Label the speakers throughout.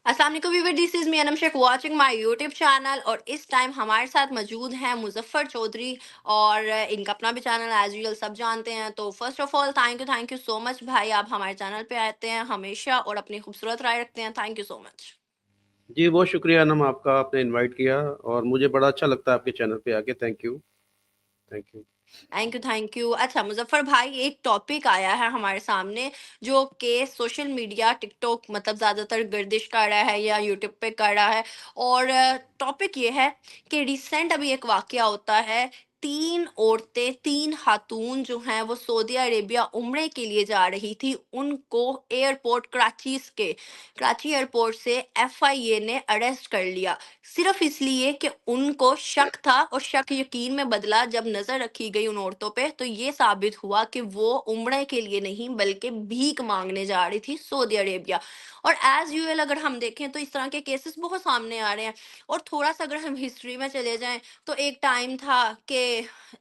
Speaker 1: अस्सलाम वालेकुम viewer, this is me Anam Shaikh watching my YouTube channel. और इस टाइम हमारे साथ मौजूद हैं मुजफ्फर चौधरी। और इनका अपना भी चैनल एज यूजुअल सब जानते हैं। तो first of all thank you so much भाई, आप हमारे चैनल पे आते हैं हमेशा और अपनी खूबसूरत राय रखते हैं। Thank you so much.
Speaker 2: जी, बहुत शुक्रिया अनम, आपका आपने इनवाइट किया और मुझे बड़ा अच्छा लगता है आपके चैनल पे आके। Thank you, thank you.
Speaker 1: Thank you. अच्छा मुजफ्फर भाई, एक टॉपिक आया है हमारे सामने जो कि सोशल मीडिया टिकटॉक मतलब ज़्यादातर गर्दिश कर रहा है या यूट्यूब पे कर रहा है। और टॉपिक ये है कि रिसेंट अभी एक वाकया होता है। तीन औरतें, तीन खातून जो हैं वो सऊदी अरेबिया उम्रे के लिए जा रही थी। उनको एयरपोर्ट कराची एयरपोर्ट से एफआईए ने अरेस्ट कर लिया, सिर्फ इसलिए कि उनको शक था। और शक यकीन में बदला जब नजर रखी गई उन औरतों पे, तो ये साबित हुआ कि वो उम्रे के लिए नहीं बल्कि भीख मांगने जा रही थी सऊदी अरेबिया। और एज यूएल अगर हम देखें तो इस तरह के केसेस बहुत सामने आ रहे हैं। और थोड़ा सा अगर हम हिस्ट्री में चले जाएं तो एक टाइम था कि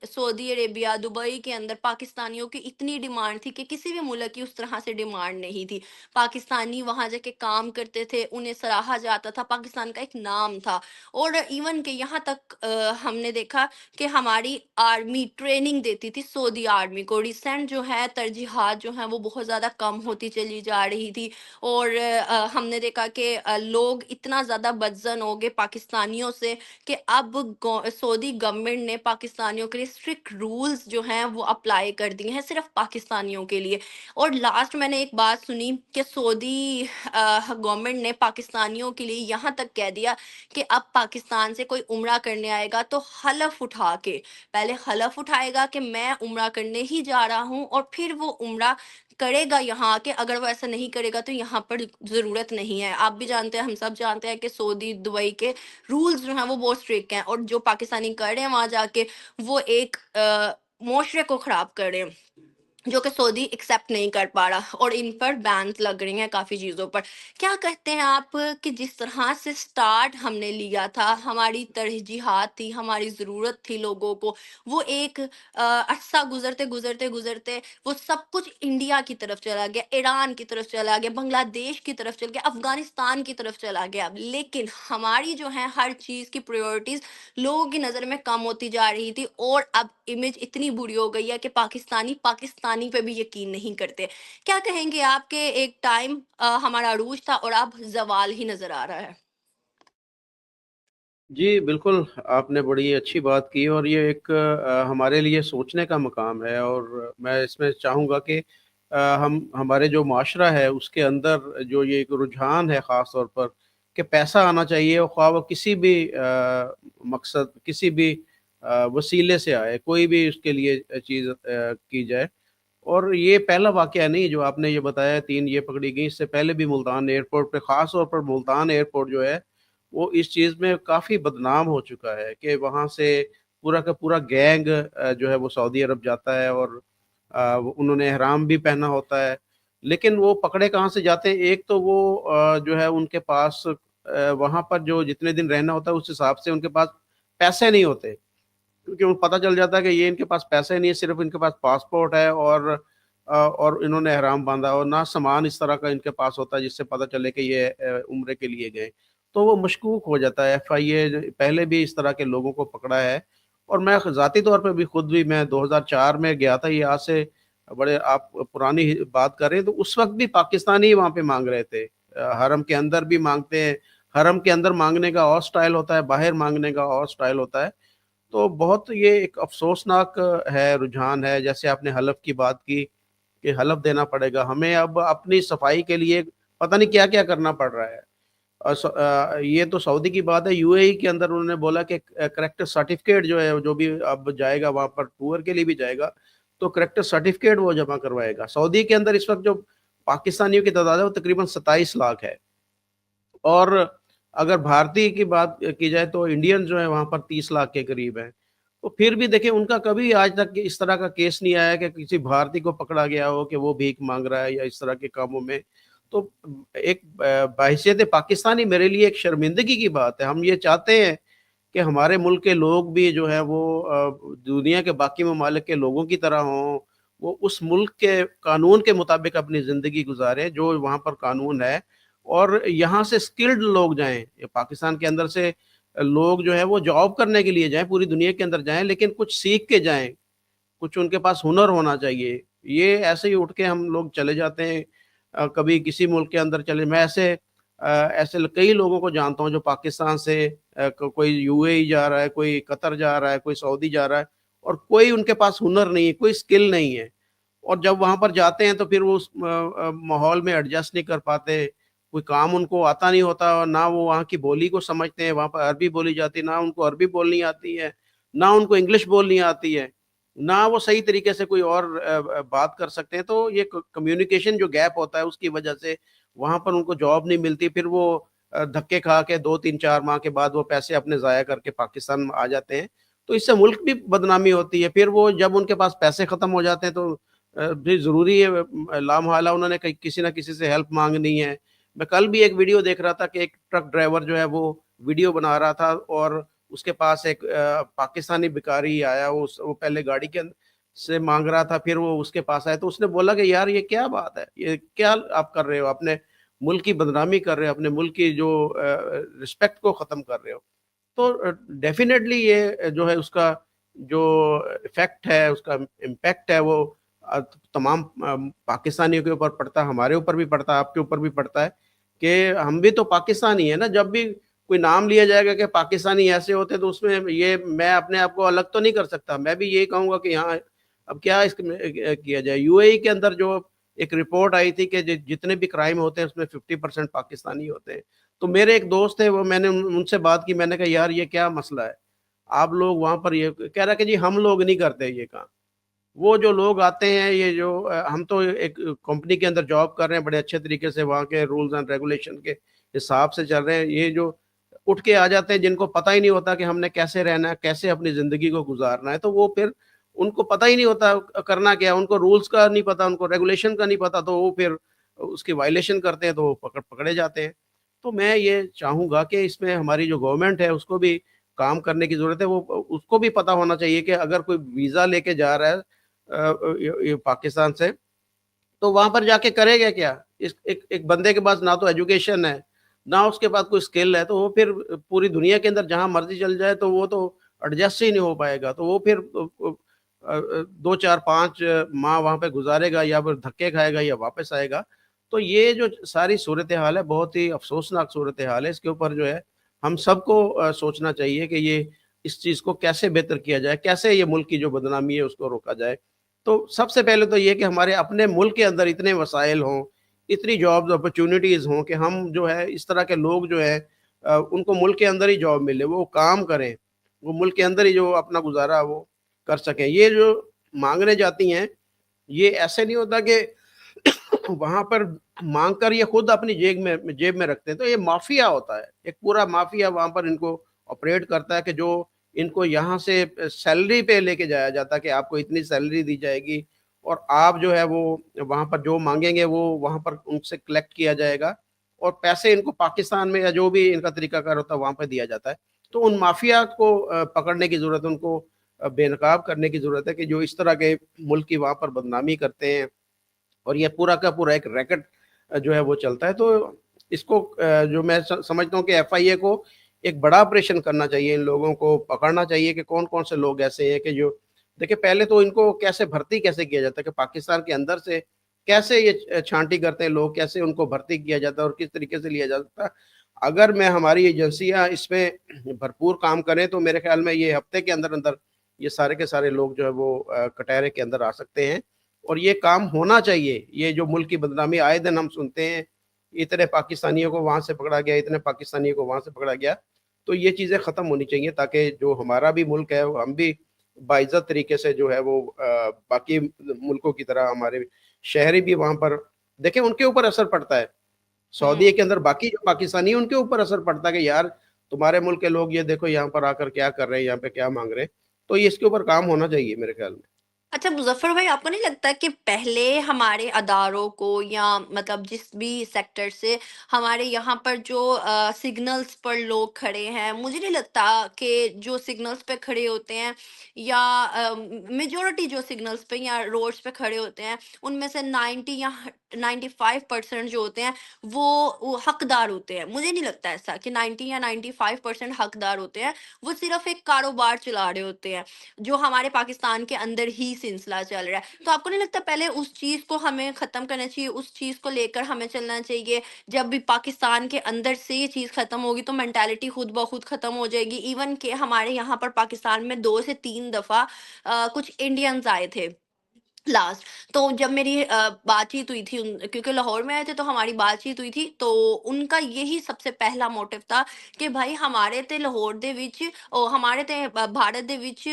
Speaker 1: सऊदी अरेबिया दुबई के अंदर पाकिस्तानियों की इतनी डिमांड थी कि किसी भी मुल्क की उस तरह से डिमांड नहीं थी। पाकिस्तानी वहां जाके काम करते थे, उन्हें सराहा जाता था, पाकिस्तान का एक नाम था। और इवन के यहाँ तक हमने देखा कि हमारी आर्मी ट्रेनिंग देती थी सऊदी आर्मी को। रिसेंट जो है तरजीहात जो है वो बहुत ज़्यादा कम होती चली जा रही थी। और हमने देखा कि लोग इतना ज़्यादा बदजन हो गए पाकिस्तानियों से कि अब सऊदी गवर्नमेंट ने पाकिस्तानियों के लिए स्ट्रिक्ट रूल्स जो हैं वो अप्लाई कर दिए हैं सिर्फ पाकिस्तानियों के लिए। और लास्ट मैंने एक बात सुनी कि सऊदी गवर्नमेंट ने पाकिस्तानियों के लिए यहाँ तक कह दिया कि अब पाकिस्तान से कोई उम्रा करने आएगा तो हलफ उठा के, पहले हलफ उठाएगा कि मैं उम्रा करने ही जा रहा हूँ, और फिर वो उम्रा करेगा यहाँ आके। अगर वो ऐसा नहीं करेगा तो यहाँ पर जरूरत नहीं है। आप भी जानते हैं, हम सब जानते हैं कि सऊदी दुबई के रूल्स जो हैं वो बहुत स्ट्रिक्ट हैं। और जो पाकिस्तानी कर रहे हैं वहां जाके, वो एक मुआशरे को खराब कर रहे हैं जो कि सऊदी एक्सेप्ट नहीं कर पा रहा। और इन पर बैन्स लग रही हैं काफ़ी चीज़ों पर। क्या कहते हैं आप कि जिस तरह से स्टार्ट हमने लिया था, हमारी तरजीहात थी, हमारी ज़रूरत थी लोगों को, वो एक अरसा गुजरते गुजरते गुजरते वो सब कुछ इंडिया की तरफ चला गया, ईरान की तरफ चला गया, बांग्लादेश की तरफ चल गया, अफगानिस्तान की तरफ चला गया। लेकिन हमारी जो है हर चीज़ की प्रायोरिटीज़ लोगों की नज़र में कम होती जा रही थी। और अब इमेज इतनी बुरी हो गई है कि पाकिस्तानी पाकिस्तानी पे भी यकीन नहीं करते। क्या कहेंगे आपके एक टाइम हमारा अरूज था और अब जवाल ही नजर आ रहा है।
Speaker 2: जी, बिल्कुल, आपने बड़ी अच्छी बात की और ये एक हमारे लिए सोचने का मकाम है और मैं इसमें चाहूँगा कि हम हमारे जो माशरा है उसके अंदर जो ये एक रुझान है ख़ास तौर पर कि पैसा आना चाहिए, और ख्वाह वो किसी भी मकसद, किसी भी वसीले से आए, कोई भी उसके लिए चीज़ की जाए। और ये पहला वाक़या नहीं जो आपने ये बताया, 3 ये पकड़ी गई, इससे पहले भी मुल्तान एयरपोर्ट पे, ख़ास तौर पर मुल्तान एयरपोर्ट जो है, वो इस चीज़ में काफ़ी बदनाम हो चुका है कि वहाँ से पूरा का पूरा गैंग जो है वो सऊदी अरब जाता है और उन्होंने इहराम भी पहना होता है। लेकिन वो पकड़े कहाँ से जाते हैं? एक तो वो जो है उनके पास वहाँ पर जो जितने दिन रहना होता है उस हिसाब से उनके पास पैसे नहीं होते। क्योंकि उनको पता चल जाता है कि ये इनके पास पैसे नहीं है, सिर्फ़ इनके पास पासपोर्ट है और इन्होंने इहराम बाँधा और ना सामान इस तरह का इनके पास होता है जिससे पता चले कि ये उम्रे के लिए गए। तो वो मशकूक हो जाता है। एफआईए पहले भी इस तरह के लोगों को पकड़ा है और मैं ज़ाती तौर पे भी खुद भी मैं 2004 में गया था। ये आज से बड़े आप पुरानी ही बात कर रहे हैं, तो उस वक़्त भी पाकिस्तानी वहाँ पे माँग रहे थे। हरम के अंदर भी माँगते हैं। हरम के अंदर माँगने का और स्टाइल होता है, बाहर माँगने का और स्टाइल होता है। तो बहुत ये एक अफ़सोसनाक है, रुझान है। जैसे आपने हलफ़ की बात की कि हलफ़ देना पड़ेगा, हमें अब अपनी सफाई के लिए पता नहीं क्या-क्या करना पड़ रहा है। ये तो सऊदी की बात है, यूएई के अंदर उन्होंने बोला कि करैक्टर सर्टिफ़िकेट जो है, जो भी अब जाएगा वहाँ पर टूर के लिए भी जाएगा, तो करैक्टर सर्टिफ़िकेट वो जमा करवाएगा। सऊदी के अंदर इस वक़्त जो पाकिस्तानियों की तादाद है, वो तकरीबन 27 लाख है। और अगर भारतीय की बात की जाए तो इंडियन जो है वहाँ पर 30 लाख के करीब हैं। तो फिर भी देखिए उनका कभी आज तक इस तरह का केस नहीं आया कि किसी भारतीय को पकड़ा गया हो कि वो भीख माँग रहा है या इस तरह के कामों में। तो एक बहैसियत पाकिस्तानी मेरे लिए एक शर्मिंदगी की बात है। हम ये चाहते हैं कि हमारे मुल्क के लोग भी जो हैं वो दुनिया के बाकी ममालिक के लोगों की तरह हों, वो उस मुल्क के कानून के मुताबिक अपनी ज़िंदगी गुज़ारें, जो वहाँ पर कानून है, اور یہاں سے اسکلڈ لوگ جائیں، پاکستان کے اندر سے لوگ جو ہے وہ جاب کرنے کے لیے جائیں، پوری دنیا کے اندر جائیں، لیکن کچھ سیکھ کے جائیں، کچھ ان کے پاس ہنر ہونا چاہیے۔ یہ ایسے ہی اٹھ کے ہم لوگ چلے جاتے ہیں، کبھی کسی ملک کے اندر چلے، میں ایسے کئی لوگوں کو جانتا ہوں جو پاکستان سے کوئی یو اے ای جا رہا ہے، کوئی قطر جا رہا ہے، کوئی سعودی جا رہا ہے، اور کوئی ان کے پاس ہنر نہیں ہے، کوئی اسکل نہیں ہے، اور جب وہاں پر جاتے ہیں تو پھر وہ اس ماحول میں ایڈجسٹ نہیں کر پاتے، کوئی کام ان کو آتا نہیں ہوتا، اور نہ وہ وہاں کی بولی کو سمجھتے ہیں، وہاں پر عربی بولی جاتی ہے، نہ ان کو عربی بولنی آتی ہے، نہ ان کو انگلش بولنی آتی ہے، نہ وہ صحیح طریقے سے کوئی اور بات کر سکتے ہیں۔ تو یہ کمیونیکیشن جو گیپ ہوتا ہے اس کی وجہ سے وہاں پر ان کو جاب نہیں ملتی، پھر وہ دھکے کھا کے 2 3 4 ماہ کے بعد وہ پیسے اپنے ضائع کر کے پاکستان میں آ جاتے ہیں، تو اس سے ملک بھی بدنامی ہوتی ہے۔ پھر وہ جب ان کے پاس پیسے ختم ہو جاتے ہیں تو بھی ضروری ہے، لامحالہ انہوں نے کسی نہ کسی سے ہیلپ مانگنی ہے۔ میں کل بھی ایک ویڈیو دیکھ رہا تھا کہ ایک ٹرک ڈرائیور جو ہے وہ ویڈیو بنا رہا تھا، اور اس کے پاس ایک پاکستانی بھکاری آیا، وہ پہلے گاڑی کے سے مانگ رہا تھا، پھر وہ اس کے پاس آیا، تو اس نے بولا کہ یار یہ کیا بات ہے، یہ کیا آپ کر رہے ہو، اپنے ملک کی بدنامی کر رہے ہو، اپنے ملک کی جو رسپیکٹ کو ختم کر رہے ہو۔ تو ڈیفینیٹلی یہ جو ہے اس کا جو افیکٹ ہے، اس کا امپیکٹ ہے، وہ تمام پاکستانیوں کے اوپر پڑتا ہے، ہمارے اوپر بھی پڑتا ہے، آپ کے اوپر بھی پڑتا ہے، کہ ہم بھی تو پاکستانی ہیں نا۔ جب بھی کوئی نام لیا جائے گا کہ پاکستانی ایسے ہوتے ہیں، تو اس میں یہ میں اپنے آپ کو الگ تو نہیں کر سکتا، میں بھی یہی کہوں گا کہ یہاں اب کیا اس کیا جائے۔ یو اے ای کے اندر جو ایک رپورٹ آئی تھی کہ جتنے بھی کرائم ہوتے ہیں اس میں 50% پاکستانی ہوتے ہیں، تو میرے ایک دوست تھے، وہ میں نے ان سے بات کی، میں نے کہا یار یہ کیا مسئلہ ہے، آپ لوگ وہاں پر یہ کہہ رہا کہ جی ہم لوگ نہیں کرتے یہ کام، وہ جو لوگ آتے ہیں، یہ جو ہم تو ایک کمپنی کے اندر جاب کر رہے ہیں، بڑے اچھے طریقے سے وہاں کے رولز اینڈ ریگولیشن کے حساب سے چل رہے ہیں، یہ جو اٹھ کے آ جاتے ہیں جن کو پتہ ہی نہیں ہوتا کہ ہم نے کیسے رہنا ہے، کیسے اپنی زندگی کو گزارنا ہے، تو وہ پھر ان کو پتہ ہی نہیں ہوتا کرنا کیا، ان کو رولز کا نہیں پتہ، ان کو ریگولیشن کا نہیں پتہ، تو وہ پھر اس کی وائلیشن کرتے ہیں، تو وہ پکڑے جاتے ہیں۔ تو میں یہ چاہوں گا کہ اس میں ہماری جو گورنمنٹ ہے اس کو بھی کام کرنے کی ضرورت ہے، وہ اس کو بھی پتہ ہونا چاہیے کہ اگر کوئی ویزا لے کے جا رہا ہے یہ پاکستان سے، تو وہاں پر جا کے کرے گا کیا؟ ایک بندے کے پاس نہ تو ایجوکیشن ہے، نہ اس کے پاس کوئی اسکل ہے، تو وہ پھر پوری دنیا کے اندر جہاں مرضی چل جائے تو وہ تو ایڈجسٹ ہی نہیں ہو پائے گا، تو وہ پھر 2 4 5 ماہ وہاں پہ گزارے گا، یا پھر دھکے کھائے گا، یا واپس آئے گا۔ تو یہ جو ساری صورتحال ہے بہت ہی افسوسناک صورتحال ہے، اس کے اوپر جو ہے ہم سب کو سوچنا چاہیے کہ یہ اس چیز کو کیسے بہتر کیا جائے، کیسے یہ ملک کی جو بدنامی ہے اس کو روکا جائے۔ تو سب سے پہلے تو یہ کہ ہمارے اپنے ملک کے اندر اتنے وسائل ہوں، اتنی جابز اپرچونٹیز ہوں کہ ہم جو ہے اس طرح کے لوگ جو ہے ان کو ملک کے اندر ہی جاب ملے، وہ کام کریں، وہ ملک کے اندر ہی جو اپنا گزارا وہ کر سکیں۔ یہ جو مانگنے جاتی ہیں، یہ ایسے نہیں ہوتا کہ وہاں پر مانگ کر یہ خود اپنی جیب میں رکھتے ہیں، تو یہ مافیا ہوتا ہے، ایک پورا مافیا وہاں پر ان کو آپریٹ کرتا ہے، کہ جو ان کو یہاں سے سیلری پہ لے کے جایا جاتا ہے کہ آپ کو اتنی سیلری دی جائے گی، اور آپ جو ہے وہ وہاں پر جو مانگیں گے وہ وہاں پر ان سے کلیکٹ کیا جائے گا، اور پیسے ان کو پاکستان میں یا جو بھی ان کا طریقہ کار ہوتا ہے وہاں پہ دیا جاتا ہے۔ تو ان مافیا کو پکڑنے کی ضرورت ہے، ان کو بے نقاب کرنے کی ضرورت ہے، کہ جو اس طرح کے ملک کی وہاں پر بدنامی کرتے ہیں، اور یہ پورا کا پورا ایک ریکٹ جو ہے وہ چلتا ہے۔ تو اس کو جو میں سمجھتا ہوں کہ ایف آئی اے کو ایک بڑا آپریشن کرنا چاہیے، ان لوگوں کو پکڑنا چاہیے کہ کون کون سے لوگ ایسے ہیں کہ جو دیکھیں، پہلے تو ان کو کیسے بھرتی کیسے کیا جاتا ہے، کہ پاکستان کے اندر سے کیسے یہ چھانٹی کرتے ہیں لوگ، کیسے ان کو بھرتی کیا جاتا ہے اور کس طریقے سے لیا جاتا ہے۔ اگر میں ہماری ایجنسیاں اس میں بھرپور کام کریں تو میرے خیال میں یہ ہفتے کے اندر اندر یہ سارے کے سارے لوگ جو ہے وہ کٹہرے کے اندر آ سکتے ہیں، اور یہ کام ہونا چاہیے۔ یہ جو ملک کی بدنامی آئے دن ہم سنتے ہیں، اتنے پاکستانیوں کو وہاں سے پکڑا گیا، اتنے پاکستانیوں کو وہاں سے پکڑا گیا، تو یہ چیزیں ختم ہونی چاہیے، تاکہ جو ہمارا بھی ملک ہے ہم بھی باعزت طریقے سے جو ہے وہ باقی ملکوں کی طرح ہمارے شہری بھی وہاں پر دیکھیں، ان کے اوپر اثر پڑتا ہے، سعودیہ
Speaker 1: ہوں
Speaker 2: کے اندر باقی جو پاکستانی ہیں ان کے اوپر اثر پڑتا ہے کہ یار تمہارے ملک کے لوگ یہ دیکھو یہاں پر آ کر کیا کر رہے ہیں، یہاں پہ کیا مانگ رہے ہیں۔ تو یہ اس کے اوپر کام ہونا چاہیے میرے خیال میں۔
Speaker 1: अच्छा मुज़फ़्फ़र भाई, आपको नहीं लगता कि पहले हमारे अदारों को या मतलब जिस भी सेक्टर से हमारे यहाँ पर जो सिग्नल्स पर लोग खड़े हैं, मुझे नहीं लगता कि जो सिग्नल्स पे खड़े होते हैं या मेजॉरिटी जो सिग्नल्स पे या रोड्स पे खड़े होते हैं, उनमें से 90 या 95% जो होते हैं वो हकदार होते हैं। मुझे नहीं लगता ऐसा कि 90 या 95% हकदार होते हैं। वो सिर्फ़ एक कारोबार चला रहे होते हैं। जो हमारे पाकिस्तान के अंदर ही सिलसिला चल रहा है। तो आपको नहीं लगता पहले उस चीज़ को हमें ख़त्म करना चाहिए, उस चीज़ को लेकर हमें चलना चाहिए? जब भी पाकिस्तान के अंदर से ये चीज़ ख़त्म होगी तो मेंटालिटी खुद ब खुद ख़त्म हो जाएगी। इवन कि हमारे यहाँ पर पाकिस्तान में 2 से 3 दफ़ा कुछ इंडियंस आए थे। लास्ट तो जब मेरी बातचीत हुई थी क्योंकि लाहौर में आए थे तो हमारी बातचीत हुई थी तो उनका यही सबसे पहला मोटिव था कि भाई हमारे ते लाहौर दे विच हमारे ते भारत दे विच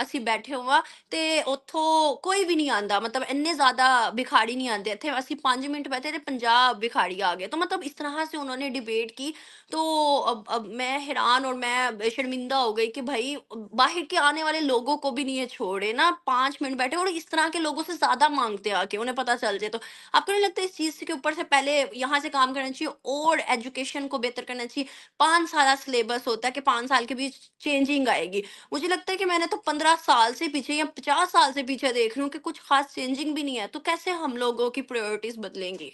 Speaker 1: ਅਸੀਂ ਬੈਠੇ ਹੋਵਾਂ ਤੇ ਉੱਥੋਂ ਕੋਈ ਵੀ ਨਹੀਂ ਆਂਦਾ मतलब ਇੰਨੇ ज़्यादा भिखारी नहीं आते थे ਅਸੀਂ 5 मिनट बैठे थे 50 भिखारी आ गए तो मतलब इस तरह से उन्होंने डिबेट की तो अब मैं हैरान और मैं शर्मिंदा हो गई कि भाई बाहर के आने वाले लोगों को भी नहीं ये छोड़े ना 5 मिनट बैठे और इस तरह के लोगों से ज़्यादा माँगते आके, उन्हें पता चल जाए तो। आपको नहीं लगता इस चीज़ के ऊपर से पहले यहाँ से काम करना चाहिए और एजुकेशन को बेहतर करना चाहिए? 5 साल सिलेबस होता है कि 5 साल के बीच चेंजिंग आएगी। मुझे लगता है कि मैंने तो 15 साल से पीछे या 50 साल से पीछे देख रही हूँ कि कुछ ख़ास चेंजिंग भी नहीं है, तो कैसे हम लोगों की प्रायोरिटीज़ बदलेंगी?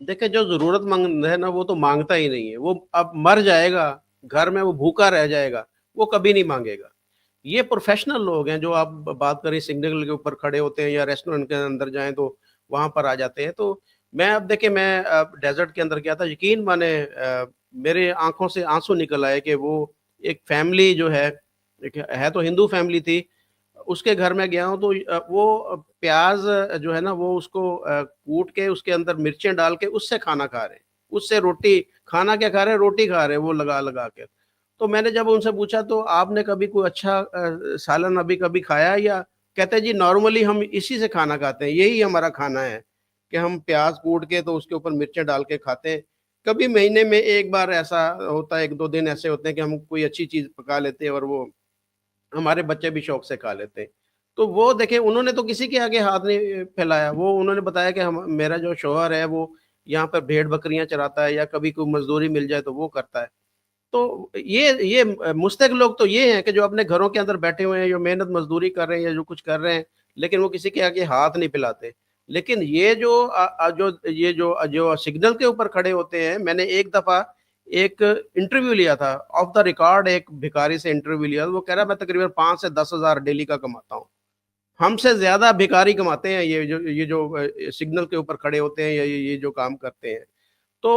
Speaker 2: देखिए, जो ज़रूरतमंद है ना, वो तो माँगता ही नहीं है। वो अब मर जाएगा, घर में वो भूखा रह जाएगा, वो कभी नहीं माँगेगा। ये प्रोफ़ेशनल लोग हैं जो आप बात करें सिग्नल के ऊपर खड़े होते हैं या रेस्टोरेंट के अंदर जाएँ तो वहाँ पर आ जाते हैं। तो मैं अब देखिए मैं डेज़र्ट के अंदर गया था, यकीन माने मेरे आँखों से आँसू निकल आए कि वो एक फ़ैमिली जो है तो हिंदू फ़ैमिली थी, उसके घर में गया हूँ तो वो प्याज़ जो है ना वो उसको कूट के उसके अंदर मिर्चें डाल के उससे खाना खा रहे हैं। उससे रोटी खाना क्या खा रहे हैं, रोटी खा रहे हैं वो लगा-लगा के। तो मैंने जब उनसे पूछा तो आपने कभी कोई अच्छा सालन अभी कभी खाया है या कहते हैं जी नॉर्मली हम इसी से खाना खाते हैं, यही हमारा खाना है कि हम प्याज़ कूट के तो उसके ऊपर मिर्चें डाल के खाते हैं। कभी महीने में 1 बार ऐसा होता है, 1-2 दिन ऐसे होते हैं कि हम कोई अच्छी चीज़ पका लेते हैं और वो हमारे बच्चे भी शौक से खा लेते हैं। तो वो देखिए उन्होंने तो किसी के आगे हाथ नहीं फैलाया। वो उन्होंने बताया कि हम मेरा जो शौहर है वो यहाँ पर भेड़-बकरियाँ चराता है या कभी कोई मज़दूरी मिल जाए तो वो करता है। तो ये मुस्तैद लोग तो ये हैं कि जो अपने घरों के अंदर बैठे हुए हैं, जो मेहनत मज़दूरी कर रहे हैं या जो कुछ कर रहे हैं, लेकिन वो किसी के आगे हाथ नहीं फैलाते। लेकिन ये जो जो सिग्नल के ऊपर खड़े होते हैं, मैंने एक दफ़ा एक इंटरव्यू लिया था, ऑफ द रिकॉर्ड एक भिखारी से इंटरव्यू लिया, वो कह रहा है मैं तकरीबन 5 से 10,000 डेली का कमाता हूँ। हमसे ज़्यादा भिखारी कमाते हैं ये जो सिग्नल के ऊपर खड़े होते हैं या ये जो काम करते हैं। तो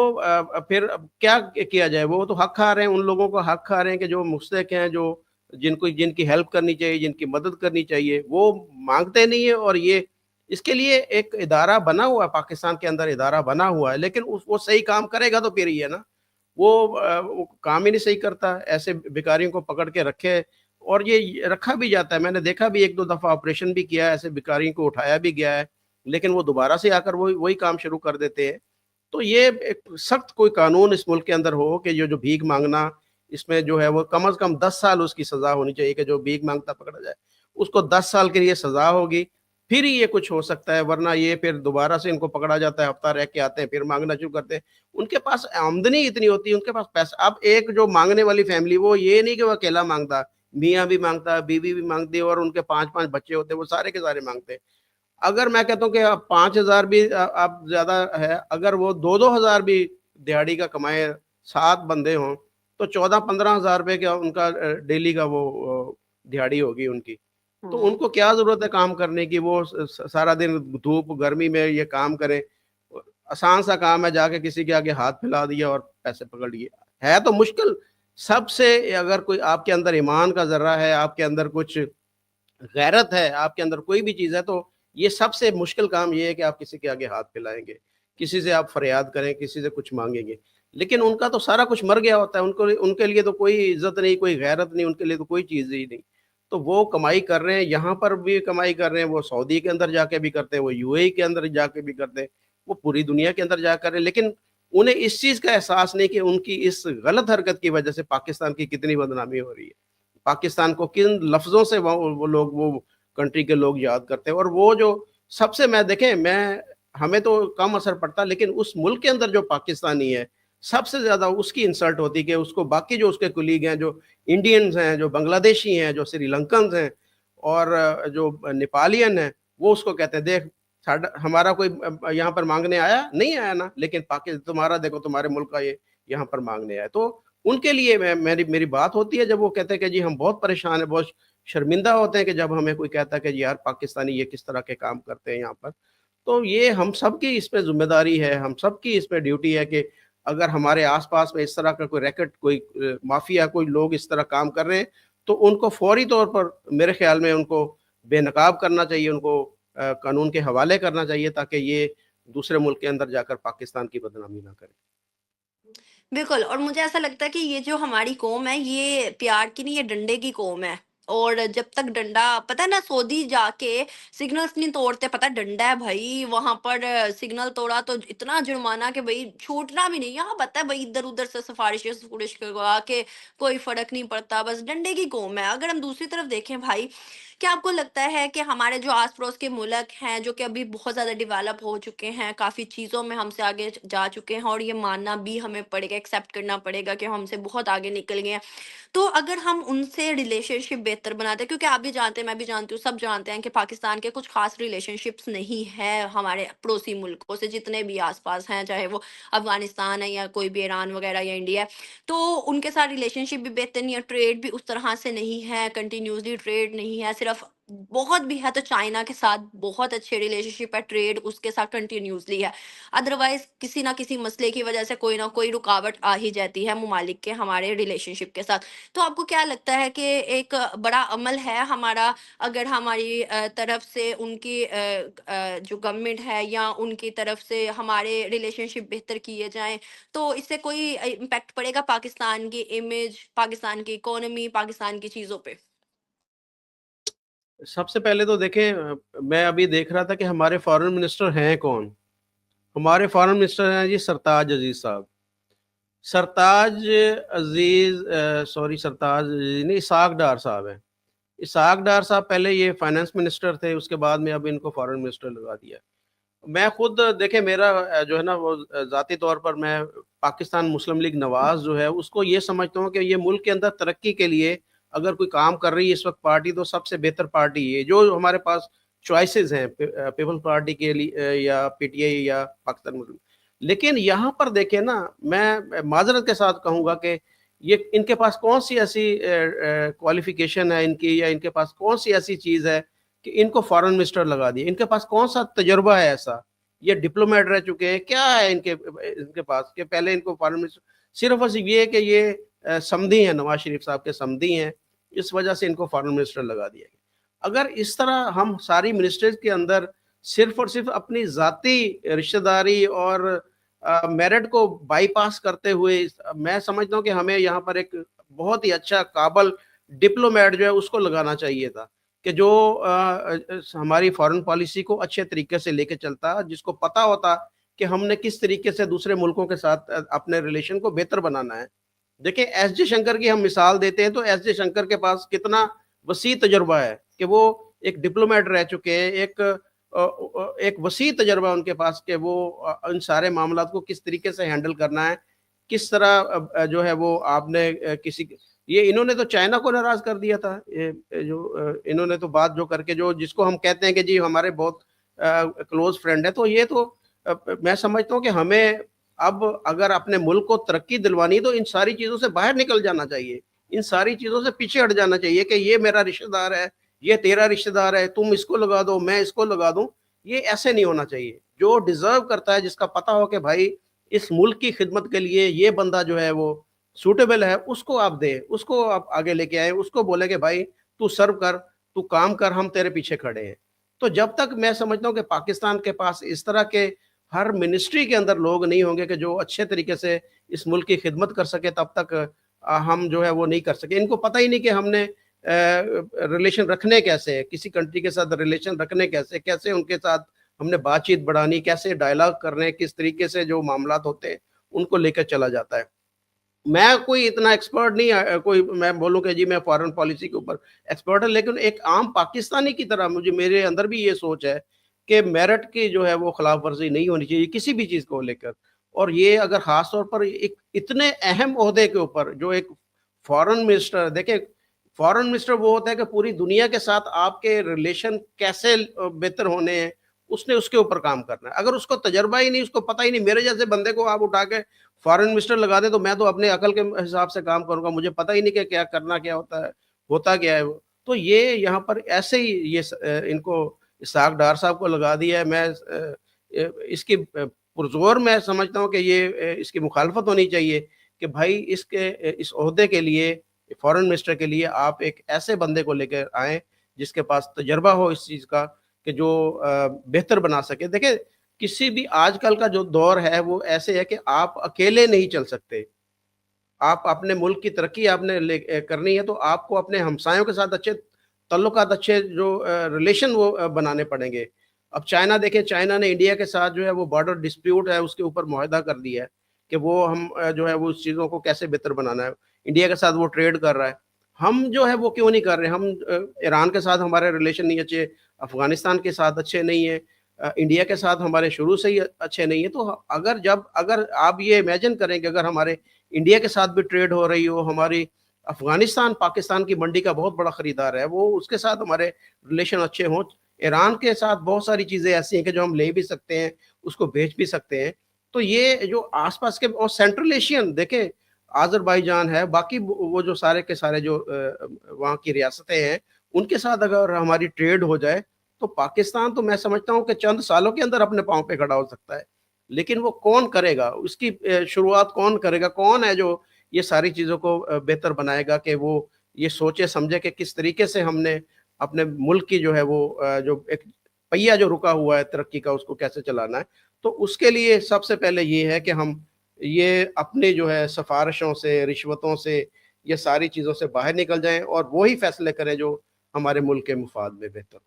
Speaker 2: फिर अब क्या किया जाए? वो तो हक़ खा रहे हैं, उन लोगों का हक़ खा रहे हैं कि जो मुस्तहिक़ हैं, जो जिनकी हेल्प करनी चाहिए, जिनकी मदद करनी चाहिए, वो माँगते नहीं है और ये इसके लिए एक इदारा बना हुआ है, पाकिस्तान के अंदर इदारा बना हुआ है, लेकिन उस वो सही काम करेगा तो फिर ही है ना। वो काम ही नहीं सही करता, ऐसे भिखारियों को पकड़ के रखे और ये रखा भी जाता है। मैंने देखा भी 1-2 दफ़ा ऑपरेशन भी किया है, ऐसे भिखारियों को उठाया भी गया है, लेकिन वो दोबारा से आकर वही वही काम शुरू कर देते हैं। तो ये एक सख्त कोई कानून इस मुल्क के अंदर हो कि ये जो भीख माँगना, इसमें जो है वो कम से कम 10 साल उसकी सज़ा होनी चाहिए कि जो भीख माँगता पकड़ा जाए, उसको 10 साल के लिए सज़ा होगी, फिर ही ये कुछ हो सकता है, वरना ये फिर दोबारा से इनको पकड़ा जाता है, हफ़्ता रह के आते हैं, फिर माँगना शुरू करते हैं। उनके पास आमदनी इतनी होती है, उनके पास पैसा अब एक जो माँगने वाली फैमिली, वो ये नहीं कि वो अकेला माँगता, मियाँ भी माँगता है, बीवी भी माँगती है और उनके 5-5 बच्चे होते हैं, वो सारे के सारे माँगते हैं। अगर मैं कहता हूँ कि अब 5,000 भी अब ज़्यादा है, अगर वो 2-2 हज़ार भी दिहाड़ी का कमाए, 7 बंदे हों, तो 14-15 हज़ार रुपए का उनका डेली का वो दिहाड़ी होगी उनकी। तो
Speaker 1: हुँ।
Speaker 2: उनको क्या ज़रूरत है काम करने की, वो सारा दिन धूप गर्मी में ये काम करें। आसान सा काम है, जाके किसी के आगे हाथ फैला दिया और पैसे पकड़ लिए। है तो मुश्किल, सबसे अगर कोई आपके अंदर ईमान का ज़र्रा है, आपके अंदर कुछ गैरत है, आपके अंदर कोई भी चीज़ है, तो ये सबसे मुश्किल काम ये है कि आप किसी के आगे हाथ फैलाएँगे, किसी से आप फरियाद करें, किसी से कुछ माँगेंगे। लेकिन उनका तो सारा कुछ मर गया होता है, उनके लिए तो कोई इज़्ज़त नहीं, कोई गैरत नहीं, उनके लिए तो कोई चीज़ ही नहीं। तो वो कमाई कर रहे हैं, यहाँ पर भी कमाई कर रहे हैं, वो सऊदी के अंदर जाके भी करते हैं, वो यूएई के अंदर जाके भी करते हैं, वो पूरी दुनिया के अंदर जा कर रहे हैं, लेकिन उन्हें इस चीज़ का एहसास नहीं कि उनकी इस गलत हरकत की वजह से पाकिस्तान की कितनी बदनामी हो रही है। पाकिस्तान को किन लफ्ज़ों से वो लोग वो کنٹری کے لوگ یاد کرتے ہیں. اور وہ جو سب سے میں دیکھیں ہمیں تو کم اثر پڑتا, لیکن اس ملک کے اندر جو پاکستانی ہے سب سے زیادہ اس کی انسلٹ ہوتی کہ اس کو باقی جو اس کے کولیگ ہیں, جو انڈینز ہیں, جو بنگلہ دیشی ہیں, جو سری لنکنز ہیں اور جو نیپالین ہیں, وہ اس کو کہتے ہیں دیکھ ہمارا کوئی یہاں پر مانگنے آیا نہیں آیا نا, لیکن تمہارا دیکھو تمہارے ملک کا یہ یہاں پر مانگنے آیا. تو ان کے لیے میری بات ہوتی ہے جب وہ کہتے ہیں کہ جی ہم بہت پریشان ہیں, بہت شرمندہ ہوتے ہیں کہ جب ہمیں کوئی کہتا ہے کہ جی یار پاکستانی یہ کس طرح کے کام کرتے ہیں یہاں پر. تو یہ ہم سب کی اس پہ ذمہ داری ہے, ہم سب کی اس پہ ڈیوٹی ہے کہ اگر ہمارے آس پاس میں اس طرح کا کوئی ریکٹ, کوئی مافیا, کوئی لوگ اس طرح کام کر رہے ہیں تو ان کو فوری طور پر میرے خیال میں ان کو بے نقاب کرنا چاہیے, ان کو قانون کے حوالے کرنا چاہیے تاکہ یہ دوسرے ملک کے اندر جا کر پاکستان کی بدنامی نہ کرے.
Speaker 1: بالکل، اور مجھے ایسا لگتا ہے کہ یہ جو ہماری قوم ہے یہ پیار کی نہیں، یہ ڈنڈے کی قوم ہے. اور جب تک ڈنڈا پتہ ہے نا، سعودی جا کے سگنلس نہیں توڑتے، پتہ ہے ڈنڈا ہے بھائی وہاں پر. سگنل توڑا تو اتنا جرمانہ کہ بھائی چھوٹنا بھی نہیں. یہاں پتہ ہے بھائی ادھر ادھر سے سفارش کروا کے کوئی فرق نہیں پڑتا، بس ڈنڈے کی قوم ہے. اگر ہم دوسری طرف دیکھیں بھائی، کیا آپ کو لگتا ہے کہ ہمارے جو آس پڑوس کے ملک ہیں جو کہ ابھی بہت زیادہ ڈیولپ ہو چکے ہیں، کافی چیزوں میں ہم سے آگے جا چکے ہیں، اور یہ ماننا بھی ہمیں پڑے گا، ایکسیپٹ کرنا پڑے گا کہ ہم سے بہت آگے نکل گئے ہیں، تو اگر ہم ان سے ریلیشن شپ بہتر بناتے ہیں، کیونکہ آپ بھی جانتے ہیں، میں بھی جانتی ہوں، سب جانتے ہیں کہ پاکستان کے کچھ خاص ریلیشن شپس نہیں ہیں ہمارے پڑوسی ملکوں سے، جتنے بھی آس پاس ہیں، چاہے وہ افغانستان ہے یا کوئی بھی ایران وغیرہ یا انڈیا ہے، تو ان کے ساتھ ریلیشن شپ بھی بہتر نہیں ہے، ٹریڈ بھی اس طرح سے نہیں ہے، کنٹینیوسلی ٹریڈ نہیں ہے. صرف بہت بھی ہے تو چائنا کے ساتھ بہت اچھے ریلیشن شپ ہے، ٹریڈ اس کے ساتھ کنٹینیوسلی ہے. ادروائز کسی نہ کسی مسئلے کی وجہ سے کوئی نہ کوئی رکاوٹ آ ہی جاتی ہے ممالک کے ہمارے ریلیشن شپ کے ساتھ. تو آپ کو کیا لگتا ہے کہ ایک بڑا عمل ہے ہمارا، اگر ہماری طرف سے ان کی جو گورنمنٹ ہے یا ان کی طرف سے ہمارے ریلیشن شپ بہتر کیے جائیں، تو اس سے کوئی امپیکٹ پڑے گا پاکستان کی امیج، پاکستان کی اکانومی، پاکستان کی چیزوں پہ؟
Speaker 2: سب سے پہلے تو دیکھیں, میں ابھی دیکھ رہا تھا کہ ہمارے فارن منسٹر ہیں کون. ہمارے فارن منسٹر ہیں جی سرتاج عزیز صاحب. سرتاج عزیز سرتاج عزیز نہیں, اسحاق ڈار صاحب ہیں. اسحاق ڈار صاحب پہلے یہ فائنانس منسٹر تھے, اس کے بعد میں اب ان کو فارن منسٹر لگا دیا. میں خود دیکھیں, میرا جو ہے نا وہ ذاتی طور پر میں پاکستان مسلم لیگ نواز جو ہے اس کو یہ سمجھتا ہوں کہ یہ ملک کے اندر ترقی کے لیے اگر کوئی کام کر رہی ہے اس وقت پارٹی, تو سب سے بہتر پارٹی ہے. جو ہمارے پاس چوائسیز ہیں پیپل پارٹی کے لیے یا پی ٹی آئی یا پاکستان مسلم. لیکن یہاں پر دیکھیں نا, میں معذرت کے ساتھ کہوں گا کہ یہ ان کے پاس کون سی ایسی کوالیفیکیشن ہے ان کی, یا ان کے پاس کون سی ایسی چیز ہے کہ ان کو فارن منسٹر لگا دیا. ان کے پاس کون سا تجربہ ہے ایسا؟ یہ ڈپلومیٹ رہ چکے ہیں, کیا ہے ان کے پاس کہ پہلے ان کو فارن منسٹر؟ صرف اور صرف یہ کہ یہ سمدھی ہیں, نواز شریف صاحب کے سمدھی ہیں, اس وجہ سے ان کو فارن منسٹر لگا دیا گیا. اگر اس طرح ہم ساری منسٹرز کے اندر صرف اور صرف اپنی ذاتی رشتہ داری اور میرٹ کو بائی پاس کرتے ہوئے, میں سمجھتا ہوں کہ ہمیں یہاں پر ایک بہت ہی اچھا قابل ڈپلومیٹ جو ہے اس کو لگانا چاہیے تھا, کہ جو ہماری فارن پالیسی کو اچھے طریقے سے لے کے چلتا, جس کو پتا ہوتا کہ ہم نے کس طریقے سے دوسرے ملکوں کے ساتھ اپنے ریلیشن کو بہتر بنانا ہے. دیکھیں ایس جے شنکر کی ہم مثال دیتے ہیں, تو ایس جے شنکر کے پاس کتنا وسیع تجربہ ہے کہ وہ ایک ڈپلومیٹ رہ چکے ہیں, ایک وسیع تجربہ ان کے پاس کہ وہ ان سارے معاملات کو کس طریقے سے ہینڈل کرنا ہے, کس طرح جو ہے وہ آپ نے کسی, یہ انہوں نے تو چائنا کو ناراض کر دیا تھا. جو انہوں نے تو بات جو کر کے جو جس کو ہم کہتے ہیں کہ جی ہمارے بہت کلوز فرینڈ ہے, تو یہ تو میں سمجھتا ہوں کہ ہمیں اب اگر اپنے ملک کو ترقی دلوانی تو ان ساری چیزوں سے باہر نکل جانا چاہیے, ان ساری چیزوں سے پیچھے ہٹ جانا چاہیے کہ یہ میرا رشتہ دار ہے, یہ تیرا رشتہ دار ہے, تم اس کو لگا دو میں اس کو لگا دوں. یہ ایسے نہیں ہونا چاہیے. جو ڈیزرو کرتا ہے, جس کا پتا ہو کہ بھائی اس ملک کی خدمت کے لیے یہ بندہ جو ہے وہ سوٹیبل ہے, اس کو آپ دیں, اس کو آپ آگے لے کے آئیں, اس کو بولے کہ بھائی تو سرو کر, تو کام کر, ہم تیرے پیچھے کھڑے ہیں. تو جب تک میں سمجھتا ہوں کہ پاکستان کے پاس اس طرح کے ہر منسٹری کے اندر لوگ نہیں ہوں گے کہ جو اچھے طریقے سے اس ملک کی خدمت کر سکے, تب تک ہم جو ہے وہ نہیں کر سکے. ان کو پتہ ہی نہیں کہ ہم نے ریلیشن رکھنے کیسے, کسی کنٹری کے ساتھ ریلیشن رکھنے کیسے ان کے ساتھ ہم نے بات چیت بڑھانی, کیسے ڈائلاگ کرنے, کس طریقے سے جو معاملات ہوتے ہیں ان کو لے کر چلا جاتا ہے. मैं कोई इतना एक्सपर्ट नहीं कोई मैं बोलूँ कि जी मैं फॉरेन पॉलिसी के ऊपर एक्सपर्ट है, लेकिन एक आम पाकिस्तानी की तरह मुझे मेरे अंदर भी ये सोच है कि मेरिट की जो है वो खिलाफ वर्जी नहीं होनी चाहिए किसी भी चीज़ को लेकर। और ये अगर ख़ास तौर पर एक इतने अहम ओहदे के ऊपर जो एक फॉरेन मिनिस्टर देखिए, फॉरेन मिनिस्टर वो होता है कि पूरी दुनिया के साथ आपके रिलेशन कैसे बेहतर होने हैं, उसने उसके ऊपर काम करना है। अगर उसको तजुर्बा ही नहीं, उसको पता ही नहीं, मेरे जैसे बंदे को आप उठा के फॉरेन मिनिस्टर लगा दें, तो मैं तो अपने अकल के हिसाब से काम करूँगा, मुझे पता ही नहीं कि क्या करना क्या होता है, होता क्या है वो। तो ये यहाँ पर ऐसे ही इनको इसहाक डार साहब को लगा दिया है। मैं इसकी पुरज़ोर मैं समझता हूँ कि ये इसकी मुखालफत होनी चाहिए कि भाई इस ओहदे के लिए, फॉरेन मिनिस्टर के लिए आप एक ऐसे बंदे को लेकर आएँ, जिसके पास तजुर्बा हो इस चीज़ का कि जो बेहतर बना सके। देखिए, किसी भी आजकल का जो दौर है वो ऐसे है कि आप अकेले नहीं चल सकते। आप अपने मुल्क की तरक्की आपने करनी है तो आपको अपने हमसायों के साथ अच्छे ताल्लुकात अच्छे जो रिलेशन वो बनाने पड़ेंगे। अब चाइना देखिए, चाइना ने इंडिया के साथ जो है वो बॉर्डर डिस्प्यूट है उसके ऊपर मुआहदा कर दिया है कि वो हम जो है वो उस चीज़ों को कैसे बेहतर बनाना है। इंडिया के साथ वो ट्रेड कर रहा है। हम जो है वो क्यों नहीं कर रहे? हम ईरान के साथ हमारे रिलेशन नहीं अच्छे, अफ़गानिस्तान के साथ अच्छे नहीं है, इंडिया के साथ हमारे शुरू से ही अच्छे नहीं है। तो अगर आप ये इमेजिन करें कि अगर हमारे इंडिया के साथ भी ट्रेड हो रही हो, हमारी अफ़गानिस्तान पाकिस्तान की मंडी का बहुत बड़ा खरीदार है, वो उसके साथ हमारे रिलेशन अच्छे हों। ईरान के साथ बहुत सारी चीज़ें ऐसी हैं कि जो हम ले भी सकते हैं, उसको बेच भी सकते हैं। तो ये जो आस-पास के और सेंट्रल एशियन देखें, अज़रबैजान है, बाकी वो जो सारे के सारे जो वहाँ की रियासतें हैं, उनके साथ अगर हमारी ट्रेड हो जाए, तो पाकिस्तान तो मैं समझता हूँ कि चंद सालों के अंदर अपने पाँव पे खड़ा हो सकता है। लेकिन वो कौन करेगा? उसकी शुरुआत कौन करेगा? कौन है जो ये सारी चीज़ों को बेहतर बनाएगा कि वो ये सोचे-समझे कि किस तरीके से हमने अपने मुल्क की जो है वो जो एक पहिया जो रुका हुआ है तरक्की का उसको कैसे चलाना है। तो उसके लिए सबसे पहले ये है कि हम ये अपने जो है सिफ़ारिशों से, रिश्वतों से, ये सारी चीज़ों से बाहर निकल जाएँ और वो ही फ़ैसले करें जो हमारे मुल्क के मुफ़ाद में बेहतर हो।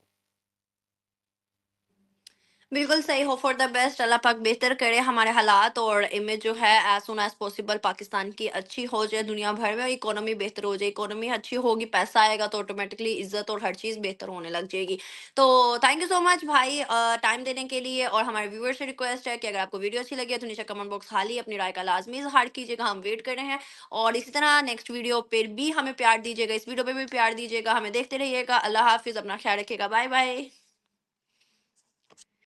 Speaker 1: बिल्कुल सही, हो फॉर द बेस्ट, अल्लाह पाक बेहतर करे हमारे हालात और इमेज जो है as soon as possible Pakistan की अच्छी हो जाए दुनिया भर में, इकोनॉमी बेहतर हो जाए, इकोनॉमी अच्छी होगी, पैसा आएगा तो ऑटोमेटिकली इज्जत और हर चीज़ बेहतर होने लग जाएगी। तो थैंक यू सो मच भाई टाइम देने के लिए। और हमारे व्यूअर से रिक्वेस्ट है कि अगर आपको वीडियो अच्छी लगी है तो नीचे कमेंट बॉक्स खाली अपनी राय का लाजमी इजहार कीजिएगा, हम वेट कर रहे हैं। और इसी तरह नेक्स्ट वीडियो पर भी हमें प्यार दीजिएगा, इस वीडियो पे भी प्यार दीजिएगा, हमें देखते रहिएगा। अल्लाह हाफिज़, अपना ख्याल रखिएगा, बाय बाय।